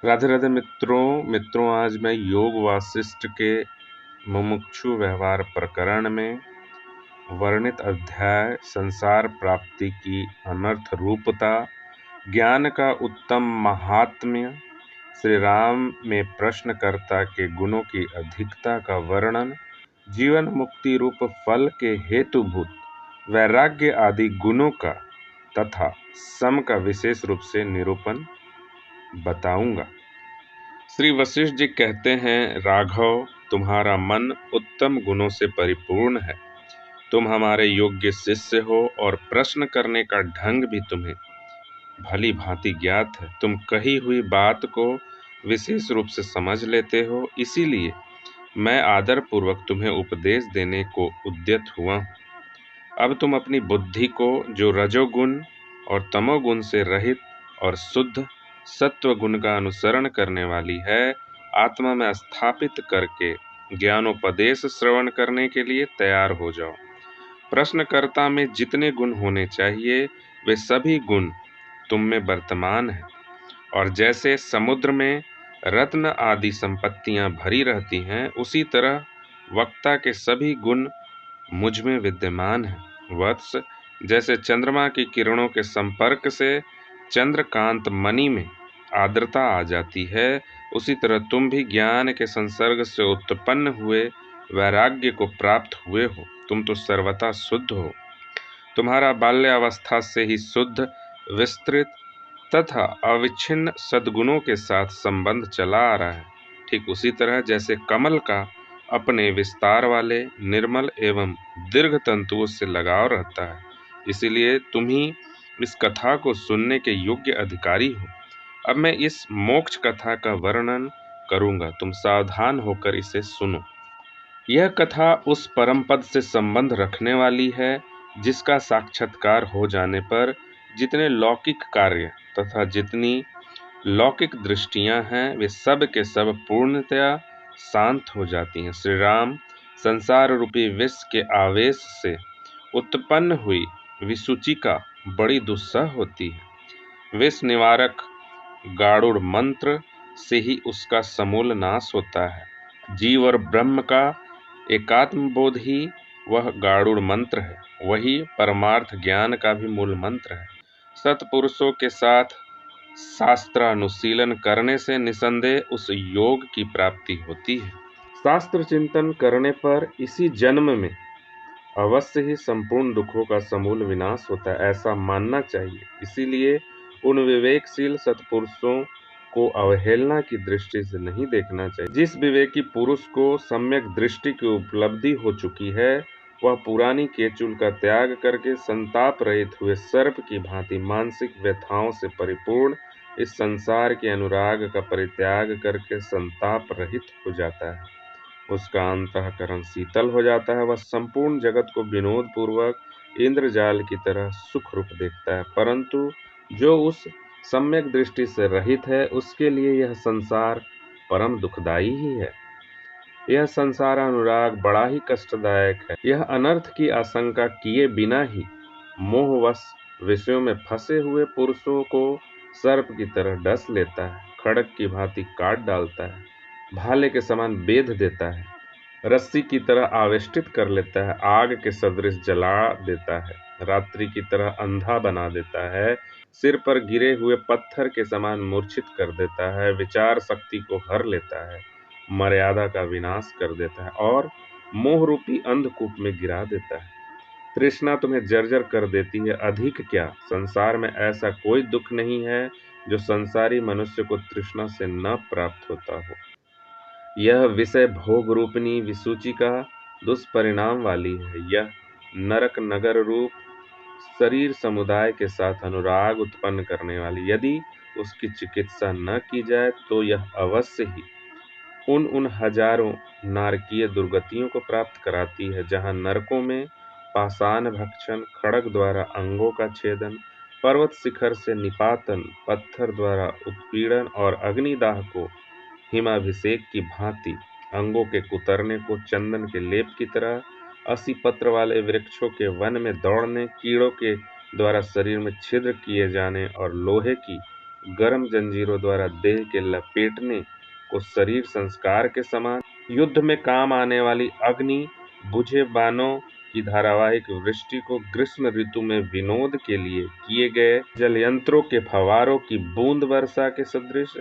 राधे राधे मित्रों आज मैं योग वासिष्ठ के मुमुक्षु व्यवहार प्रकरण में वर्णित अध्याय संसार प्राप्ति की अनर्थ रूपता, ज्ञान का उत्तम महात्म्य, श्री राम में प्रश्नकर्ता के गुणों की अधिकता का वर्णन, जीवन मुक्ति रूप फल के हेतुभूत वैराग्य आदि गुणों का तथा सम का विशेष रूप से निरूपण बताऊंगा। श्री वशिष्ठ जी कहते हैं, राघव, तुम्हारा मन उत्तम गुणों से परिपूर्ण है। तुम हमारे योग्य शिष्य हो और प्रश्न करने का ढंग भी तुम्हें भली भांति ज्ञात है। तुम कही हुई बात को विशेष रूप से समझ लेते हो, इसीलिए मैं आदर पूर्वक तुम्हें उपदेश देने को उद्यत हुआ हूँ। अब तुम अपनी बुद्धि को, जो रजोगुण और तमोगुण से रहित और शुद्ध सत्व गुण का अनुसरण करने वाली है, आत्मा में स्थापित करके ज्ञानोपदेश श्रवण करने के लिए तैयार हो जाओ। प्रश्नकर्ता में जितने गुण होने चाहिए वे सभी गुण तुम में वर्तमान हैं, और जैसे समुद्र में रत्न आदि संपत्तियां भरी रहती हैं, उसी तरह वक्ता के सभी गुण मुझ में विद्यमान हैं। वत्स, जैसे चंद्रमा की किरणों के संपर्क से चंद्रकांत मणि में आर्द्रता आ जाती है, उसी तरह तुम भी ज्ञान के संसर्ग से उत्पन्न हुए वैराग्य को प्राप्त हुए हो। तुम तो सर्वथा शुद्ध हो। तुम्हारा बाल्यावस्था से ही शुद्ध, विस्तृत तथा अविच्छिन्न सद्गुणों के साथ संबंध चला आ रहा है। ठीक उसी तरह जैसे कमल का अपने विस्तार वाले निर्मल एवं दीर्घ तंतुओं से लगाव रहता है, इसीलिए तुम ही इस कथा को सुनने के योग्य अधिकारी हो। अब मैं इस मोक्ष कथा का वर्णन करूंगा, तुम सावधान होकर इसे सुनो। यह कथा उस परम पद से संबंध रखने वाली है जिसका साक्षात्कार हो जाने पर जितने लौकिक कार्य तथा जितनी लौकिक दृष्टियां हैं वे सब के सब पूर्णतया शांत हो जाती हैं। श्री राम संसार रूपी विष के आवेश से उत्पन्न हुई विसूचिका बड़ी दुस्सह होती है। विष निवारक गारुड़ मंत्र से ही उसका समूल नाश होता है। जीव और ब्रह्म का एकात्म बोध ही वह गारुड़ मंत्र है, वही परमार्थ ज्ञान का भी मूल मंत्र है। सत्पुरुषों के साथ शास्त्रानुशीलन करने से निसंदेह उस योग की प्राप्ति होती है। शास्त्र चिंतन करने पर इसी जन्म में अवश्य ही संपूर्ण दुखों का समूल विनाश होता है, ऐसा मानना चाहिए। इसीलिए उन विवेकशील सत्पुरुषों को अवहेलना की दृष्टि से नहीं देखना चाहिए। जिस विवेकी पुरुष को सम्यक दृष्टि की उपलब्धि हो चुकी है, वह पुरानी केचुल का त्याग करके संताप रहित हुए सर्प की भांति मानसिक व्यथाओं से परिपूर्ण इस संसार के अनुराग का परित्याग करके संताप रहित हो जाता है। उसका अंतःकरण शीतल हो जाता है। वह संपूर्ण जगत को विनोद पूर्वक इंद्रजाल की तरह सुख रूप देखता है, परंतु जो उस सम्यक दृष्टि से रहित है, उसके लिए यह संसार परम दुखदाई ही है। यह संसार अनुराग बड़ा ही कष्टदायक है। यह अनर्थ की आशंका किए बिना ही मोहवश विषयों में फंसे हुए पुरुषों को सर्प की तरह डस लेता है, खड़ग की भांति काट डालता है, भाले के समान बेध देता है, रस्सी की तरह आवेष्टित कर लेता है, आग के सदृश जला देता है, रात्रि की तरह अंधा बना देता है, सिर पर गिरे हुए पत्थर के समान मूर्छित कर देता है, विचार शक्ति को हर लेता है, मर्यादा का विनाश कर देता है और मोह रूपी अंधकूप में गिरा देता है। तृष्णा तुम्हें जर्जर कर देती है। अधिक क्या, संसार में ऐसा कोई दुख नहीं है जो संसारी मनुष्य को तृष्णा से न प्राप्त होता हो। यह विषय भोग रूपिणी विसूचिका दुष्परिणाम वाली है। यह नरक नगर रूप शरीर समुदाय के साथ अनुराग उत्पन्न करने वाली, यदि उसकी चिकित्सा न की जाए तो यह अवश्य ही उन हजारों नारकीय दुर्गतियों को प्राप्त कराती है, जहाँ नरकों में पाषाण भक्षण, खड़ग द्वारा अंगों का छेदन, पर्वत शिखर से निपातन, पत्थर द्वारा उत्पीड़न और अग्निदाह को हिमाभिषेक की भांति अंगों के कुतरने को चंदन के लेप की तरह, असी पत्र वाले वृक्षों के वन में दौड़ने, कीड़ों के द्वारा शरीर में छिद्र किए जाने और लोहे की गर्म जंजीरों द्वारा देह के लपेटने को शरीर संस्कार के समान, युद्ध में काम आने वाली अग्नि, बुझे बाणों की धारावाहिक वृष्टि को ग्रीष्म ऋतु में विनोद के लिए किए गए जलयंत्रों के फव्वारों की बूंद वर्षा के सदृश,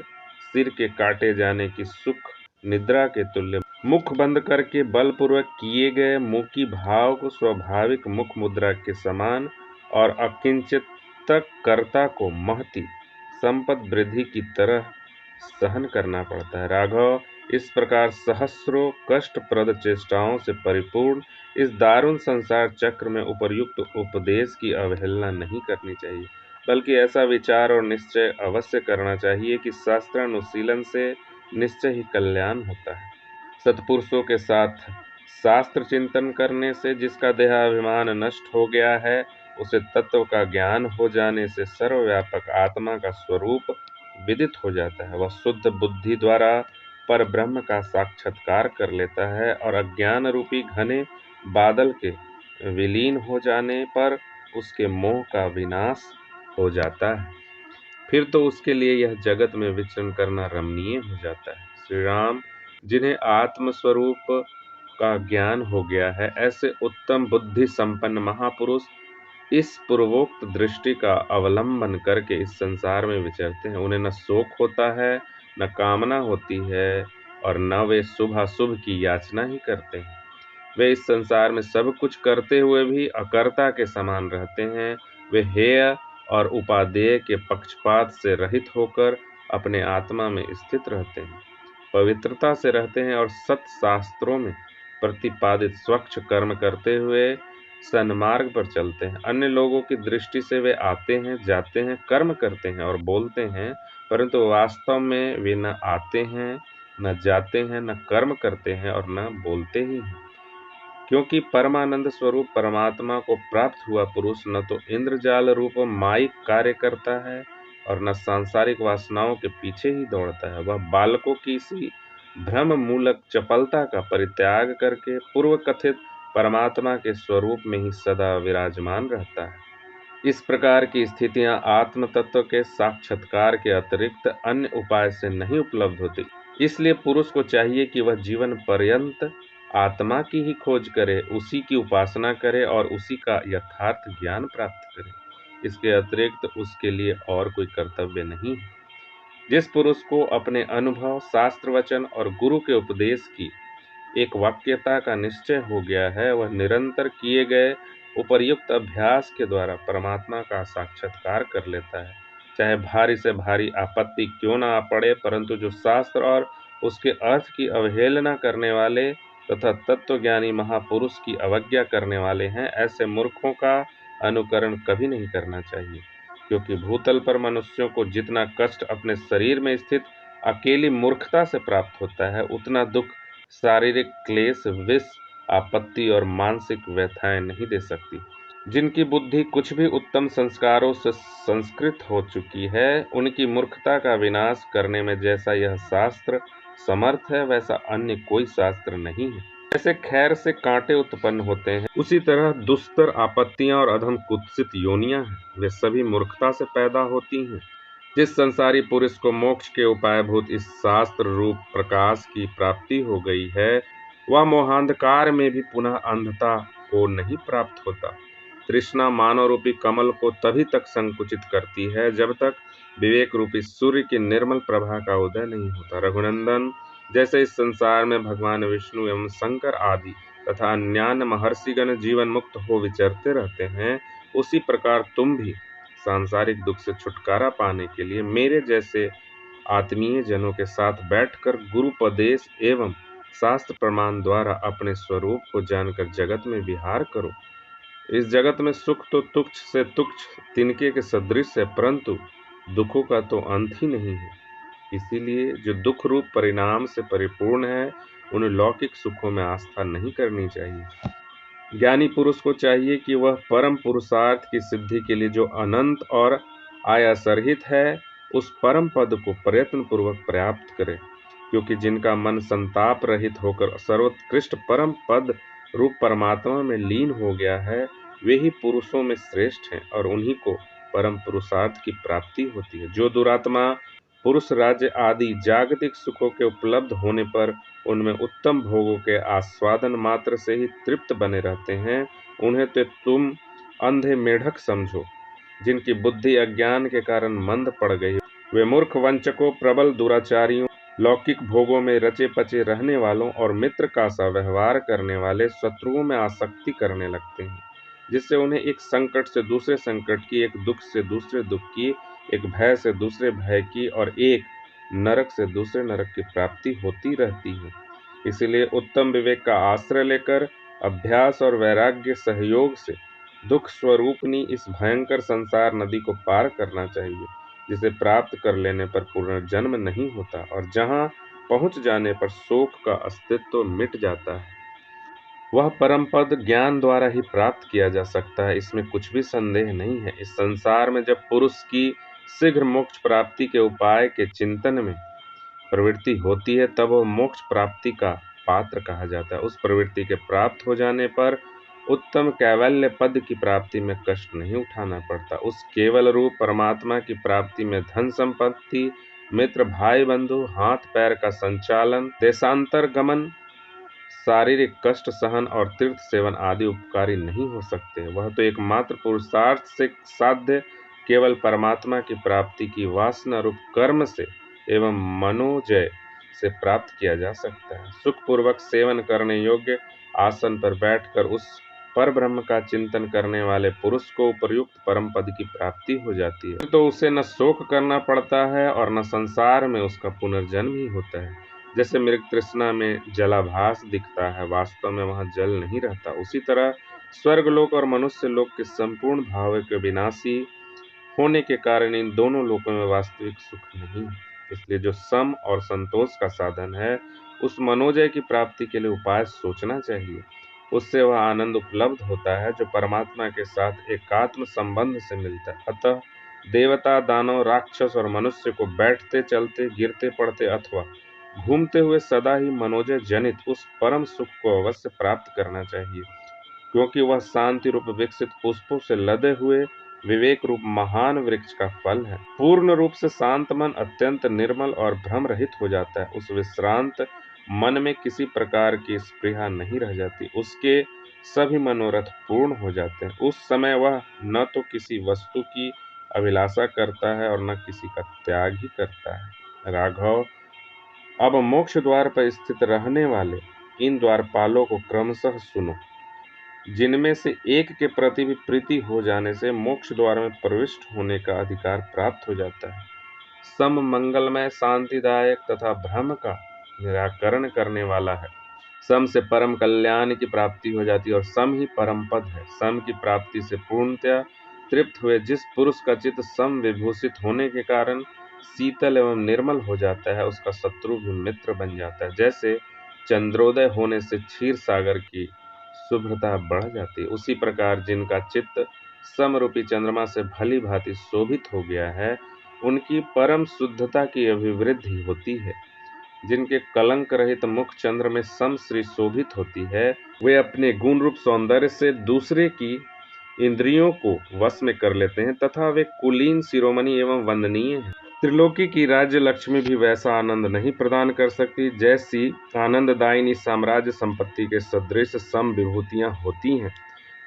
सिर के काटे जाने की सुख निद्रा के तुल्य, मुख बंद करके बलपूर्वक किए गए मुखी भाव को स्वाभाविक मुख मुद्रा के समान और अकिंचित कर्ता को महती संपद वृद्धि की तरह सहन करना पड़ता है। राघव, इस प्रकार सहस्रों कष्टप्रद चेष्टाओं से परिपूर्ण इस दारुण संसार चक्र में उपर्युक्त उपदेश की अवहेलना नहीं करनी चाहिए, बल्कि ऐसा विचार और निश्चय अवश्य करना चाहिए कि शास्त्रानुशीलन से निश्चय ही कल्याण होता है। सत्पुरुषों के साथ शास्त्र चिंतन करने से जिसका देहाभिमान नष्ट हो गया है, उसे तत्व का ज्ञान हो जाने से सर्वव्यापक आत्मा का स्वरूप विदित हो जाता है। वह शुद्ध बुद्धि द्वारा पर ब्रह्म का साक्षात्कार कर लेता है और अज्ञान रूपी घने बादल के विलीन हो जाने पर उसके मोह का विनाश हो जाता है। फिर तो उसके लिए यह जगत में विचरण करना रमणीय हो जाता है। श्री राम, जिन्हें आत्म स्वरूप का ज्ञान हो गया है, ऐसे उत्तम बुद्धि संपन्न महापुरुष इस पूर्वोक्त दृष्टि का अवलंबन करके इस संसार में विचरते हैं। उन्हें न शोक होता है, न कामना होती है, और न वे शुभ अशुभ की याचना ही करते हैं। वे इस संसार में सब कुछ करते हुए भी अकर्ता के समान रहते हैं। वे हेय और उपादेय के पक्षपात से रहित होकर अपने आत्मा में स्थित रहते हैं, पवित्रता से रहते हैं और सत शास्त्रों में प्रतिपादित स्वच्छ कर्म करते हुए सन्मार्ग पर चलते हैं। अन्य लोगों की दृष्टि से वे आते हैं, जाते हैं, कर्म करते हैं और बोलते हैं, परंतु वास्तव में वे न आते हैं, न जाते हैं, न कर्म करते हैं और न बोलते ही हैं। क्योंकि परमानंद स्वरूप परमात्मा को प्राप्त हुआ पुरुष न तो इंद्रजाल रूप माइक कार्य करता है और न सांसारिक वासनाओं के पीछे ही दौड़ता है। वह बालकों की सी भ्रम मूलक चपलता का परित्याग करके पूर्व कथित परमात्मा के स्वरूप में ही सदा विराजमान रहता है। इस प्रकार की स्थितियां आत्म तत्व के साक्षात्कार के अतिरिक्त अन्य उपाय से नहीं उपलब्ध होती। इसलिए पुरुष को चाहिए कि वह जीवन पर्यंत आत्मा की ही खोज करे, उसी की उपासना करे और उसी का यथार्थ ज्ञान प्राप्त करे। इसके अतिरिक्त उसके लिए और कोई कर्तव्य नहीं है। जिस पुरुष को अपने अनुभव, शास्त्र वचन और गुरु के उपदेश की एक वाक्यता का निश्चय हो गया है, वह निरंतर किए गए उपर्युक्त अभ्यास के द्वारा परमात्मा का साक्षात्कार कर लेता है। चाहे भारी से भारी आपत्ति क्यों ना आ पड़े, परंतु जो शास्त्र और उसके अर्थ की अवहेलना करने वाले तथा तत्वज्ञानी महापुरुष की अवज्ञा करने वाले हैं, ऐसे मूर्खों का अनुकरण कभी नहीं करना चाहिए। क्योंकि भूतल पर मनुष्यों को जितना कष्ट अपने शरीर में स्थित अकेली मूर्खता से प्राप्त होता है, उतना दुख शारीरिक क्लेश, विष, आपत्ति और मानसिक व्यथाएं नहीं दे सकती। जिनकी बुद्धि कुछ भी उत्तम संस्कारों से संस्कृत हो चुकी है, उनकी मूर्खता का विनाश करने में जैसा यह शास्त्र समर्थ है, वैसा अन्य कोई शास्त्र नहीं है। जैसे खैर से कांटे उत्पन्न होते हैं, उसी तरह दुस्तर आपत्तियां और अधम कुत्सित योनियां हैं, वे सभी मूर्खता से पैदा होती हैं। जिस संसारी पुरुष को मोक्ष के उपायभूत इस शास्त्र रूप प्रकाश की प्राप्ति हो गई है, वह मोहांधकार में भी पुनः अंधता को नहीं प्राप्त होता। तृष्णा मानव रूपी कमल को तभी तक संकुचित करती है जब तक विवेक रूपी सूर्य की निर्मल प्रभा का उदय नहीं होता। रघुनंदन, जैसे इस संसार में भगवान विष्णु एवं शंकर आदि तथा अन्यान्य महर्षिगण जीवन मुक्त हो विचरते रहते हैं, उसी प्रकार तुम भी सांसारिक दुख से छुटकारा पाने के लिए मेरे जैसे आत्मीय जनों के साथ बैठकर गुरुपदेश एवं शास्त्र प्रमाण द्वारा अपने स्वरूप को जानकर जगत में विहार करो। इस जगत में सुख तो तुच्छ से तुच्छ तिनके के सदृश है, परंतु दुखों का तो अंत ही नहीं है। इसीलिए जो दुख रूप परिणाम से परिपूर्ण है, उन लौकिक सुखों में आस्था नहीं करनी चाहिए। ज्ञानी पुरुष को चाहिए कि वह परम पुरुषार्थ की सिद्धि के लिए जो अनंत और आयासरहित है, उस परम पद को प्रयत्न पूर्वक प्राप्त करे। क्योंकि जिनका मन संताप रहित होकर सर्वोत्कृष्ट परम पद रूप परमात्मा में लीन हो गया है, वे ही पुरुषों में श्रेष्ठ हैं और उन्हीं को परम पुरुषार्थ की प्राप्ति होती है। जो दुरात्मा पुरुष राज्य आदि जागतिक सुखों के उपलब्ध होने पर उनमें उत्तम भोगों के आस्वादन मात्र से ही तृप्त बने रहते हैं, उन्हें तो तुम अंधे मेढक समझो, जिनकी बुद्धि अज्ञान के कारण मंद पड़ गई। वे मूर्ख वंचकों, प्रबल दुराचारियों, लौकिक भोगों में रचे पचे रहने वालों और मित्र का सा व्यवहार करने वाले शत्रुओं में आसक्ति करने लगते हैं, जिससे उन्हें एक संकट से दूसरे संकट की, एक दुख से दूसरे दुख की, एक भय से दूसरे भय की और एक नरक से दूसरे नरक की प्राप्ति होती रहती है। इसीलिए उत्तम विवेक का आश्रय लेकर अभ्यास और वैराग्य सहयोग से दुख स्वरूपनी इस भयंकर संसार नदी को पार करना चाहिए, जिसे प्राप्त कर लेने पर पुनर्जन्म नहीं होता और जहाँ पहुँच जाने पर शोक का अस्तित्व मिट जाता है। वह परम पद ज्ञान द्वारा ही प्राप्त किया जा सकता है, इसमें कुछ भी संदेह नहीं है। इस संसार में जब पुरुष की शीघ्र मोक्ष प्राप्ति के उपाय के चिंतन में प्रवृत्ति होती है, तब वह मोक्ष प्राप्ति का पात्र कहा जाता है। उस प्रवृत्ति के प्राप्त हो जाने पर उत्तम कैवल्य पद की प्राप्ति में कष्ट नहीं उठाना पड़ता। उस केवल रूप परमात्मा की प्राप्ति में धन संपत्ति, मित्र, भाई बंधु, हाथ पैर का संचालन, देशांतर गमन, शारीरिक कष्ट सहन और तीर्थ सेवन आदि उपकारी नहीं हो सकते। वह तो एकमात्र पुरुषार्थ से साध्य केवल परमात्मा की प्राप्ति की वासना रूप कर्म से एवं मनोजय से प्राप्त किया जा सकता है। सुखपूर्वक सेवन करने योग्य आसन पर बैठकर उस पर ब्रह्म का चिंतन करने वाले पुरुष को उपर्युक्त परम पद की प्राप्ति हो जाती है, तो उसे न शोक करना पड़ता है और न संसार में उसका पुनर्जन्म ही होता है। जैसे मृग तृष्णा में जलाभास दिखता है, वास्तव में वहां जल नहीं रहता, उसी तरह स्वर्गलोक और मनुष्य लोक के संपूर्ण भाव के विनाशी होने के कारण इन दोनों लोकों में वास्तविक सुख नहीं है। इसलिए जो सम और संतोष का साधन है, उस मनोजय की प्राप्ति के लिए उपाय सोचना चाहिए। उससे वह आनंद उपलब्ध होता है जो परमात्मा के साथ एकात्म संबंध से मिलता है। अतः देवता, दानव, राक्षस और मनुष्य को बैठते, चलते, गिरते पड़ते अथवा घूमते हुए सदा ही मनोजय जनित उस परम सुख को अवश्य प्राप्त करना चाहिए, क्योंकि वह शांति रूप विकसित पुष्पों से लदे हुए विवेक रूप महान वृक्ष का फल है। पूर्ण रूप से शांत मन अत्यंत निर्मल और भ्रम रहित हो जाता है। उस विश्रांत मन में किसी प्रकार की स्पृहा नहीं रह जाती, उसके सभी मनोरथ पूर्ण हो जाते हैं। उस समय वह न तो किसी वस्तु की अभिलाषा करता है और न किसी का त्याग ही करता है। राघव, अब मोक्ष द्वार पर स्थित रहने वाले इन द्वारपालों को क्रमशः सुनो, जिनमें से एक के प्रति भी प्रीति हो जाने से मोक्ष द्वार में प्रविष्ट होने का अधिकार प्राप्त हो जाता है। सम मंगलमय, शांतिदायक तथा भ्रम का निराकरण करने वाला है। सम से परम कल्याण की प्राप्ति हो जाती है और सम ही परम पद है। सम की प्राप्ति से पूर्णतया तृप्त हुए जिस पुरुष का चित्त सम विभूषित होने के कारण शीतल एवं निर्मल हो जाता है, उसका शत्रु भी मित्र बन जाता है। जैसे चंद्रोदय होने से क्षीर सागर की शुभ्रता बढ़ जाती है, उसी प्रकार जिनका चित्त समरूपी चंद्रमा से भली भांति शोभित हो गया है, उनकी परम शुद्धता की अभिवृद्धि होती है। जिनके कलंक रहित मुख चंद्र में समश्री शोभित होती है, वे अपने गुण रूप सौंदर्य से दूसरे की इंद्रियों को वश में कर लेते हैं तथा वे कुलीन, शिरोमणि एवं वंदनीय हैं। त्रिलोकी की राज्य लक्ष्मी भी वैसा आनंद नहीं प्रदान कर सकती जैसी आनंददायिनी साम्राज्य संपत्ति के सदृश सम विभूतियां होती हैं।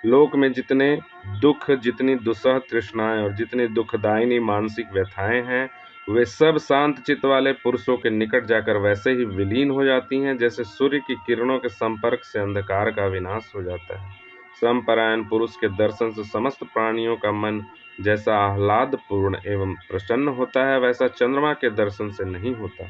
लोक में जितने दुख, जितनी दुस्सह तृष्णाएं और जितनी दुखदायिनी मानसिक व्यथाएं हैं, वे सब शांत चित्त वाले पुरुषों के निकट जाकर वैसे ही विलीन हो जाती हैं जैसे सूर्य की किरणों के संपर्क से अंधकार का विनाश हो जाता है। समपरायण पुरुष के दर्शन से समस्त प्राणियों का मन जैसा आह्लाद पूर्ण एवं प्रसन्न होता है, वैसा चंद्रमा के दर्शन से नहीं होता।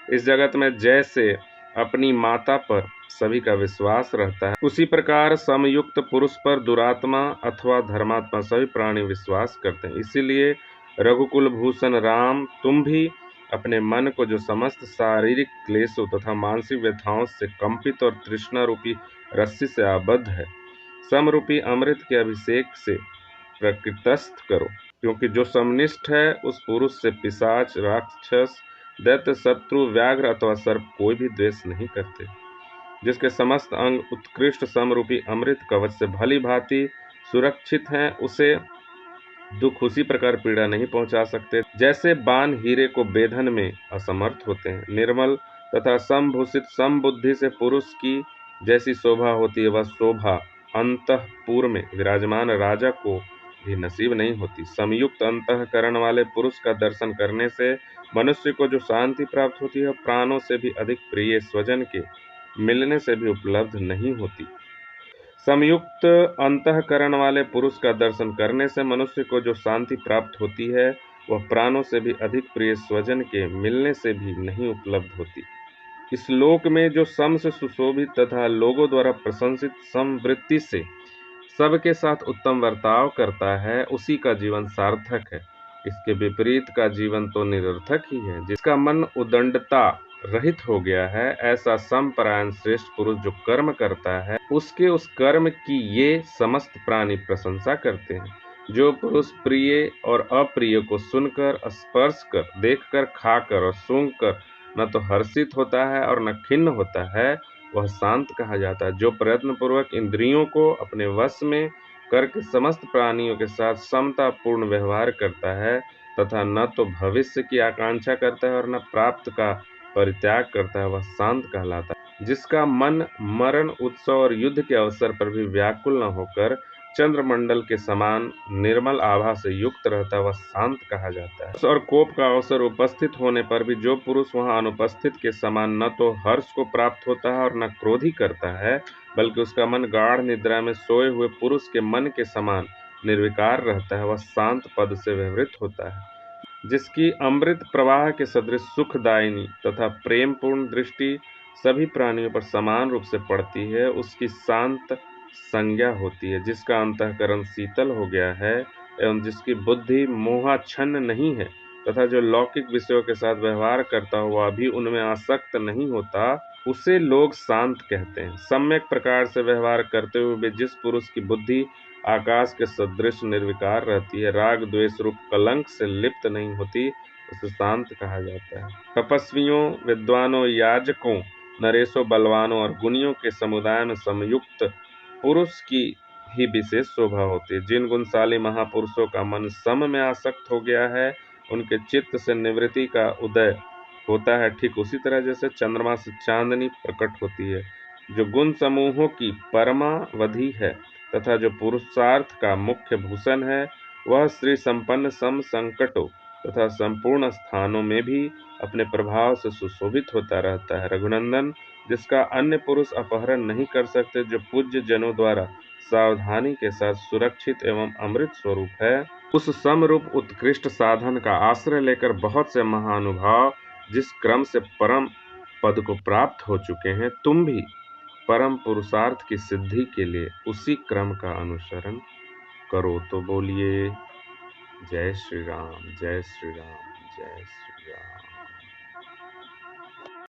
इस जगत में जैसे अपनी माता पर सभी का विश्वास रहता है, उसी प्रकार समयुक्त पुरुष पर दुरात्मा अथवा धर्मात्मा सभी प्राणी विश्वास करते हैं। इसीलिए रघुकुल भूषण राम, तुम भी अपने मन को जो समस्त शारीरिक क्लेशों तथा मानसिक व्यथाओं से कंपित और तृष्णा रूपी रस्सी से आबद्ध है, समरूपी अमृत के अभिषेक से प्रकृतस्थ करो, क्योंकि जो समनिष्ठ है उस पुरुष से पिशाच, राक्षस, दैत्य, शत्रु, व्याघ्र अथवा सर्प कोई भी द्वेष नहीं करते। जिसके समस्त अंग उत्कृष्ट समरूपी अमृत कवच से भली भांति सुरक्षित हैं, उसे दुख उसी प्रकार पीड़ा नहीं पहुंचा सकते जैसे बाण हीरे को बेधन में असमर्थ होते हैं। निर्मल तथा समभूषित समबुद्धि से पुरुष की जैसी शोभा होती है, वह शोभा अंतःपुर में विराजमान राजा को भी नसीब नहीं होती। संयुक्त अंतःकरण वाले पुरुष का दर्शन करने से मनुष्य को जो शांति प्राप्त होती है, प्राणों से भी अधिक प्रिय स्वजन के मिलने से भी उपलब्ध नहीं होती। संयुक्त अंतःकरण वाले पुरुष का दर्शन करने से मनुष्य को जो शांति प्राप्त होती है, वह प्राणों से भी अधिक प्रिय स्वजन के मिलने से भी नहीं उपलब्ध होती। इस लोक में जो सम से सुशोभित तथा लोगों द्वारा प्रशंसित समवृत्ति से सबके साथ उत्तम बर्ताव करता है, उसी का जीवन सार्थक है। इसके विपरीत का जीवन तो निरर्थक ही है। जिसका मन उदंडता रहित हो गया है, ऐसा समपरायण श्रेष्ठ पुरुष जो कर्म करता है, उसके उस कर्म की ये समस्त प्राणी प्रशंसा करते हैं। जो पुरुष प्रिय और अप्रिय को सुनकर, स्पर्श कर, देखकर, खाकर और सूंघकर न तो हर्षित होता है और न खिन्न होता है, वह शांत कहा जाता है। जो प्रयत्न पूर्वक इंद्रियों को अपने वश में करके समस्त प्राणियों के साथ समतापूर्ण व्यवहार करता है तथा न तो भविष्य की आकांक्षा करता है और न प्राप्त का परित्याग करता है, वह शांत कहलाता है। जिसका मन मरण, उत्सव और युद्ध के अवसर पर भी व्याकुल न होकर चंद्रमंडल के समान निर्मल आभा से युक्त रहता, वह शांत कहा जाता है। और कोप का अवसर उपस्थित होने पर भी जो पुरुष वहां अनुपस्थित के समान न तो हर्ष को प्राप्त होता है और न क्रोध ही करता है, बल्कि उसका मन गाढ़ निद्रा में सोए हुए पुरुष के मन के समान निर्विकार रहता है, वह शांत पद से विवृत होता है। जिसकी अमृत प्रवाह के सदृश सुखदायिनी तथा प्रेमपूर्ण दृष्टि सभी प्राणियों पर समान रूप से पड़ती है, उसकी शांत संज्ञा होती है। जिसका अंतःकरण शीतल हो गया है एवं जिसकी बुद्धि मोहाच्छन्न नहीं है तथा जो लौकिक विषयों के साथ व्यवहार करता हुआ भी उनमें आसक्त नहीं होता, उसे लोग शांत कहते हैं। सम्यक प्रकार से व्यवहार करते हुए भी जिस पुरुष की बुद्धि आकाश के सदृश निर्विकार रहती है, राग द्वेष रूप कलंक से लिप्त नहीं होती, उसे शांत कहा जाता है। तपस्वियों, विद्वानों, याजकों, नरेशों, बलवानों और गुणियों के समुदाय में संयुक्त पुरुष की ही विशेष शोभा होती है। जिन गुणशाली महापुरुषों का मन सम में आसक्त हो गया है, उनके चित्त से निवृत्ति का उदय होता है, ठीक उसी तरह जैसे चंद्रमा से चांदनी प्रकट होती है। जो गुण समूहों की परमावधि है तथा जो पुरुषार्थ का मुख्य भूषण है, वह श्री संपन्न सम संकटों तथा संपूर्ण स्थानों में भी अपने प्रभाव से सुशोभित होता रहता है। रघुनंदन, जिसका अन्य पुरुष अपहरण नहीं कर सकते, जो पूज्य जनों द्वारा सावधानी के साथ सुरक्षित एवं अमृत स्वरूप है, उस समरूप उत्कृष्ट साधन का आश्रय लेकर बहुत से महानुभाव जिस क्रम से परम पद को प्राप्त हो चुके हैं, तुम भी परम पुरुषार्थ की सिद्धि के लिए उसी क्रम का अनुसरण करो। तो बोलिए जय श्री राम, जय श्री राम, जय श्री राम।